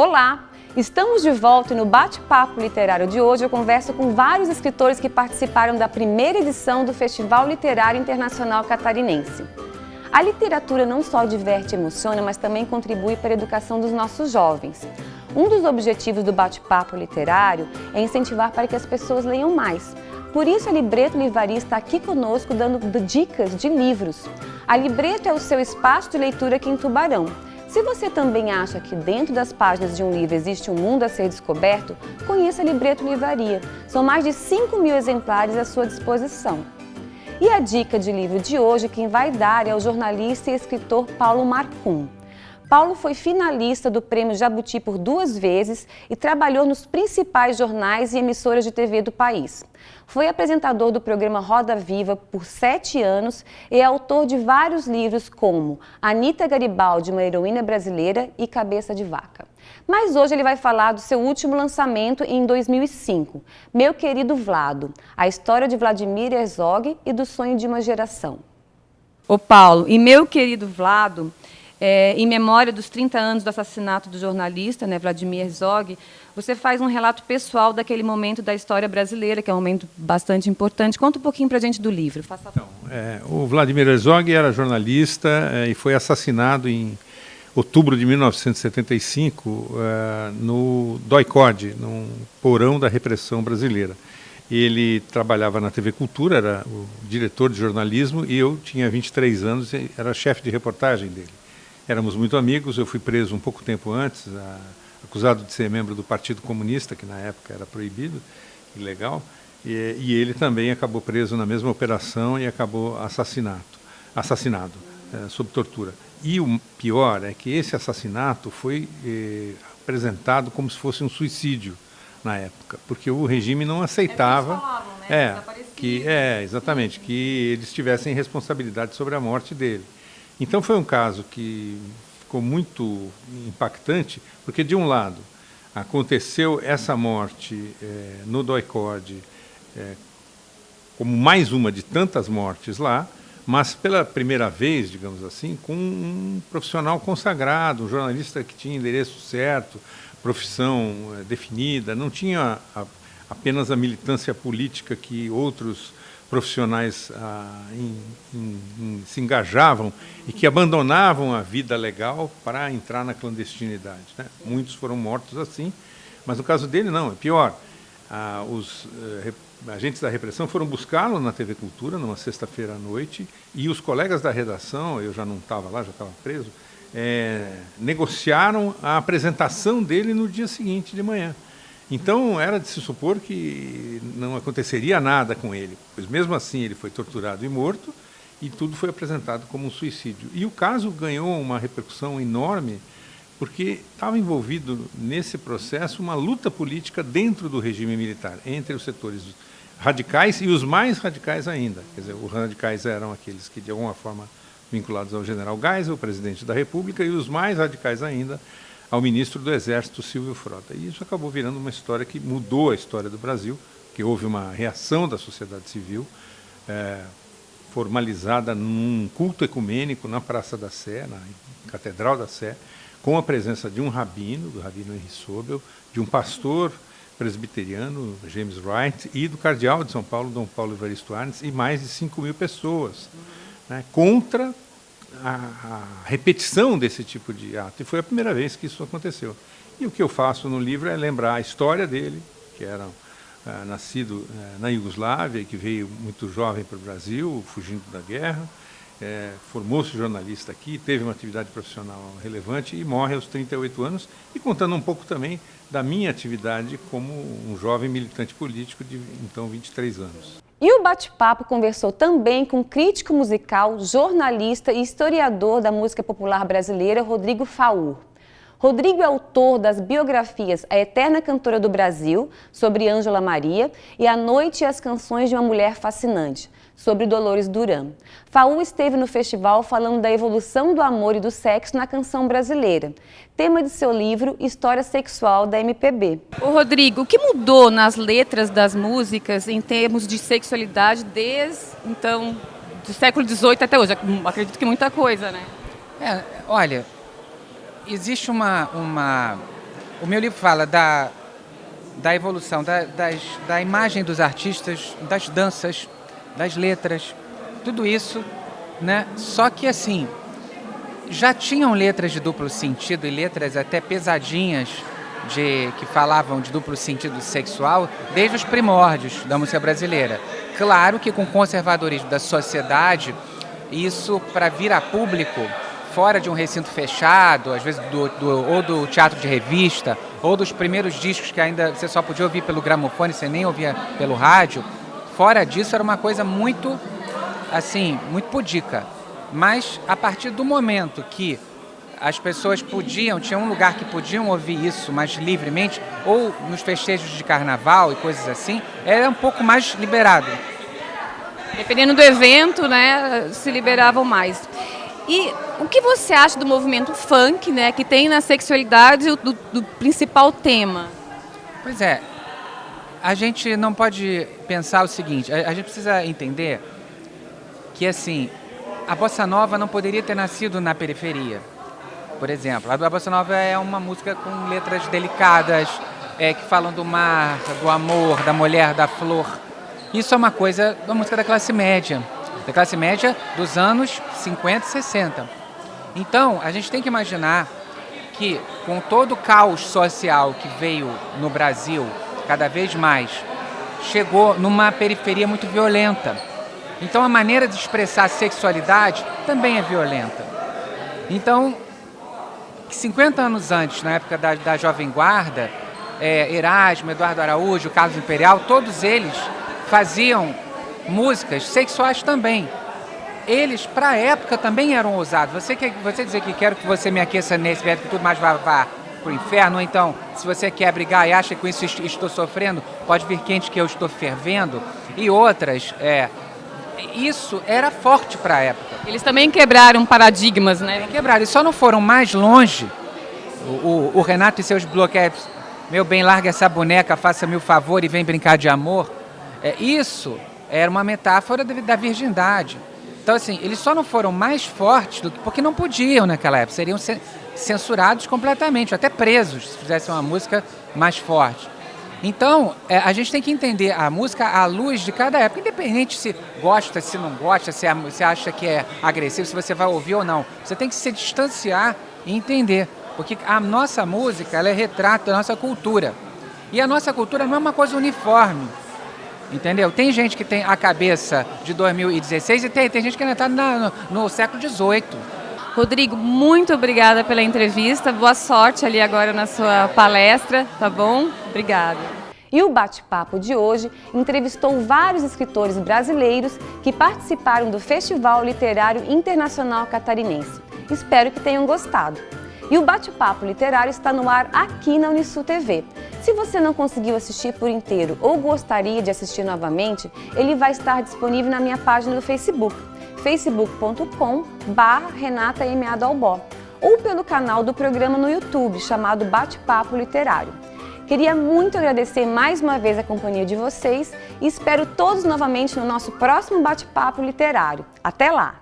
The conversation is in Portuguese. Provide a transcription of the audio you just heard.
Olá! Estamos de volta e no bate-papo literário de hoje eu converso com vários escritores que participaram da primeira edição do Festival Literário Internacional Catarinense. A literatura não só diverte e emociona, mas também contribui para a educação dos nossos jovens. Um dos objetivos do bate-papo literário é incentivar para que as pessoas leiam mais. Por isso, a Libreto Livraria está aqui conosco dando dicas de livros. A Libreto é o seu espaço de leitura aqui em Tubarão. Se você também acha que dentro das páginas de um livro existe um mundo a ser descoberto, conheça a Libreto Livraria. São mais de 5.000 exemplares à sua disposição. E a dica de livro de hoje, quem vai dar é o jornalista e escritor Paulo Marcum. Paulo foi finalista do Prêmio Jabuti por 2 vezes e trabalhou nos principais jornais e emissoras de TV do país. Foi apresentador do programa Roda Viva por 7 anos e é autor de vários livros como Anita Garibaldi, uma heroína brasileira e Cabeça de Vaca. Mas hoje ele vai falar do seu último lançamento em 2005, Meu Querido Vlado, a história de Vladimir Herzog e do sonho de uma geração. Ô Paulo, e Meu Querido Vlado, em memória dos 30 anos do assassinato do jornalista, Vladimir Herzog, você faz um relato pessoal daquele momento da história brasileira, que é um momento bastante importante. Conta um pouquinho para a gente do livro. O Vladimir Herzog era jornalista e foi assassinado em outubro de 1975 no DOI-CODE, num porão da repressão brasileira. Ele trabalhava na TV Cultura, era o diretor de jornalismo, e eu tinha 23 anos e era chefe de reportagem dele. Éramos muito amigos, eu fui preso um pouco tempo antes, acusado de ser membro do Partido Comunista, que na época era proibido, ilegal, e ele também acabou preso na mesma operação e acabou assassinado sob tortura. E o pior é que esse assassinato foi apresentado como se fosse um suicídio na época, porque o regime não aceitava exatamente, que eles tivessem responsabilidade sobre a morte dele. Então foi um caso que ficou muito impactante, porque de um lado aconteceu essa morte no DOI-CODE como mais uma de tantas mortes lá, mas pela primeira vez, digamos assim, com um profissional consagrado, um jornalista que tinha endereço certo, profissão definida, não tinha apenas a militância política que outros profissionais se engajavam e que abandonavam a vida legal para entrar na clandestinidade. Muitos foram mortos assim, mas no caso dele não, é pior. Os agentes da repressão foram buscá-lo na TV Cultura, numa sexta-feira à noite, e os colegas da redação, eu já não estava lá, já estava preso, negociaram a apresentação dele no dia seguinte de manhã. Então, era de se supor que não aconteceria nada com ele, pois mesmo assim ele foi torturado e morto, e tudo foi apresentado como um suicídio. E o caso ganhou uma repercussão enorme, porque estava envolvido nesse processo uma luta política dentro do regime militar, entre os setores radicais e os mais radicais ainda. Quer dizer, os radicais eram aqueles que, de alguma forma, vinculados ao general Geisel, o presidente da República, e os mais radicais ainda, ao ministro do Exército, Silvio Frota. E isso acabou virando uma história que mudou a história do Brasil, que houve uma reação da sociedade civil, formalizada num culto ecumênico na Praça da Sé, na Catedral da Sé, com a presença de um rabino, do rabino Henri Sobel, de um pastor presbiteriano, James Wright, e do cardeal de São Paulo, Dom Paulo Evaristo Arnes, e mais de 5.000 pessoas, contra a repetição desse tipo de ato. E foi a primeira vez que isso aconteceu. E o que eu faço no livro é lembrar a história dele, que era nascido na Iugoslávia, que veio muito jovem para o Brasil, fugindo da guerra, formou-se jornalista aqui, teve uma atividade profissional relevante e morre aos 38 anos, e contando um pouco também da minha atividade como um jovem militante político de, então, 23 anos. E o bate-papo conversou também com o crítico musical, jornalista e historiador da música popular brasileira, Rodrigo Faur. Rodrigo é autor das biografias A Eterna Cantora do Brasil, sobre Ângela Maria, e A Noite e as Canções de uma Mulher Fascinante, sobre Dolores Duran. Faur esteve no festival falando da evolução do amor e do sexo na canção brasileira, tema de seu livro História Sexual da MPB. Ô Rodrigo, o que mudou nas letras das músicas em termos de sexualidade desde, então, do século XVIII até hoje? Acredito que muita coisa, né? Olha, existe uma O meu livro fala da evolução, da imagem dos artistas, das danças, das letras, tudo isso, né? Só que assim, já tinham letras de duplo sentido e letras até pesadinhas que falavam de duplo sentido sexual desde os primórdios da música brasileira. Claro que com o conservadorismo da sociedade, isso para vir a público, fora de um recinto fechado, às vezes ou do teatro de revista, ou dos primeiros discos que ainda você só podia ouvir pelo gramofone, você nem ouvia pelo rádio, fora disso era uma coisa muito, assim, muito pudica. Mas a partir do momento que as pessoas tinha um lugar que podiam ouvir isso mais livremente, ou nos festejos de carnaval e coisas assim, era um pouco mais liberado. Dependendo do evento, né, se liberavam mais. E o que você acha do movimento funk, né, que tem na sexualidade do principal tema? Pois é, a gente não pode pensar o seguinte, a gente precisa entender que, assim, a bossa nova não poderia ter nascido na periferia. Por exemplo, a bossa nova é uma música com letras delicadas, que falam do mar, do amor, da mulher, da flor. Isso é uma coisa da música da classe média dos anos 50 e 60. Então, a gente tem que imaginar que, com todo o caos social que veio no Brasil, cada vez mais, chegou numa periferia muito violenta. Então, a maneira de expressar a sexualidade também é violenta. Então, 50 anos antes, na época da Jovem Guarda, Erasmo, Eduardo Araújo, Carlos Imperial, todos eles faziam músicas sexuais também. Eles, para a época, também eram ousados. Você dizer que quero que você me aqueça nesse verbo, que tudo mais vá para o inferno, ou então, se você quer brigar e acha que com isso estou sofrendo, pode vir quente que eu estou fervendo, e outras, isso era forte para a época. Eles também quebraram paradigmas, né? Quebraram, e só não foram mais longe, o Renato e seus bloqueios, meu bem, larga essa boneca, faça-me o favor e vem brincar de amor. Isso era uma metáfora da virgindade. Então, assim, eles só não foram mais fortes porque não podiam naquela época, seriam censurados completamente, até presos, se fizessem uma música mais forte. Então, a gente tem que entender a música à luz de cada época, independente se gosta, se não gosta, se acha que é agressivo, se você vai ouvir ou não. Você tem que se distanciar e entender, porque a nossa música, ela é retrato da nossa cultura. E a nossa cultura não é uma coisa uniforme. Entendeu? Tem gente que tem a cabeça de 2016 e tem gente que ainda está no século XVIII. Rodrigo, muito obrigada pela entrevista. Boa sorte ali agora na sua palestra, tá bom? Obrigada. E o bate-papo de hoje entrevistou vários escritores brasileiros que participaram do Festival Literário Internacional Catarinense. Espero que tenham gostado. E o bate-papo literário está no ar aqui na Unisul TV. Se você não conseguiu assistir por inteiro ou gostaria de assistir novamente, ele vai estar disponível na minha página do Facebook, facebook.com/Renata M.A. Dalbó, ou pelo canal do programa no YouTube, chamado Bate-Papo Literário. Queria muito agradecer mais uma vez a companhia de vocês e espero todos novamente no nosso próximo Bate-Papo Literário. Até lá!